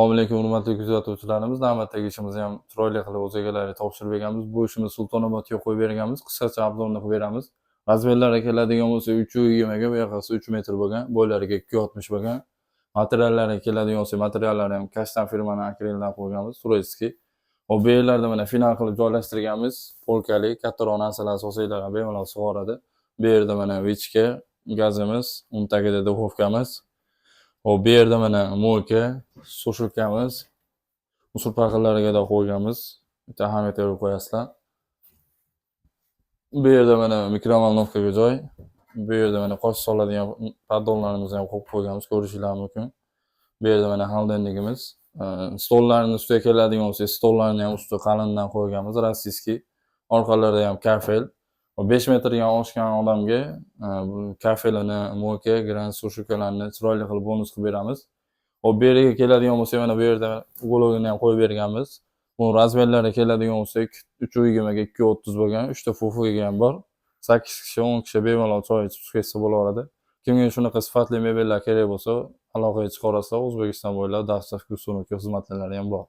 Assalomu alaykum hurmatli kuzatuvchilarimiz. Navbatdagi ishimizni ham chiroyli qilib o'z egalariga topshirib berganmiz. Bu ishimiz Sultonobodga qo'yib berganmiz. Qisqacha obzorni qilib beramiz. Razmerlari keladigan bo'lsa 320 ga, bu yoqasi 3 metr bo'lgan, bo'ylariga 260 bo'lgan. Materiallari keladigan bo'lsa, materiallari ham Kashtan firmaning akreldan qo'yganmiz, Tureyskiy. Bu yerlarda mana final qilib joylashtirganmiz. Polkali kattaroq narsalarni solsanglar ham bemalol sug'oradi. Bu yerda mana vichka, gazimiz, uni tagida duxovkamiz. Bu yerda mana mo'ka, sushilkamiz, musul paqirlariga da qo'yganmiz. Bitta ahamiyatga qo'yasizlar. Bu yerda mana mikrovolnovkaga joy. Bu yerda mana qosh soladigan podollarimizni ham qo'yib qo'yganmiz, ko'rishingiz mumkin. Bu yerda mana holdingimiz. Stollarning ustiga keladigan bo'lsa, stollarni ham usti qalindan qo'yganmiz, rossiyskiy. Orqalarida ham kafel. 5 metrdan oshgan odamga kafelini, mo'ka, gran sushilkalarni chiroyli qilib bonus qilib beramiz. Bu yerga keladigan bo'lsa, mana bu yerda uголogini ham qo'yib berganmiz. Bu razmerlari keladigan bo'lsa 320 ga 230 bo'lgan, 3 ta fufugi ham bor. 8 kishi, 10 kishi bemalol choy ichib chiqsa bo'laveradi. Kimga shunaqa sifatli mebellar kerak bo'lsa, aloqaga chiqarasizlar. O'zbekiston bo'ylab dastavka usulida xizmatlari ham bor.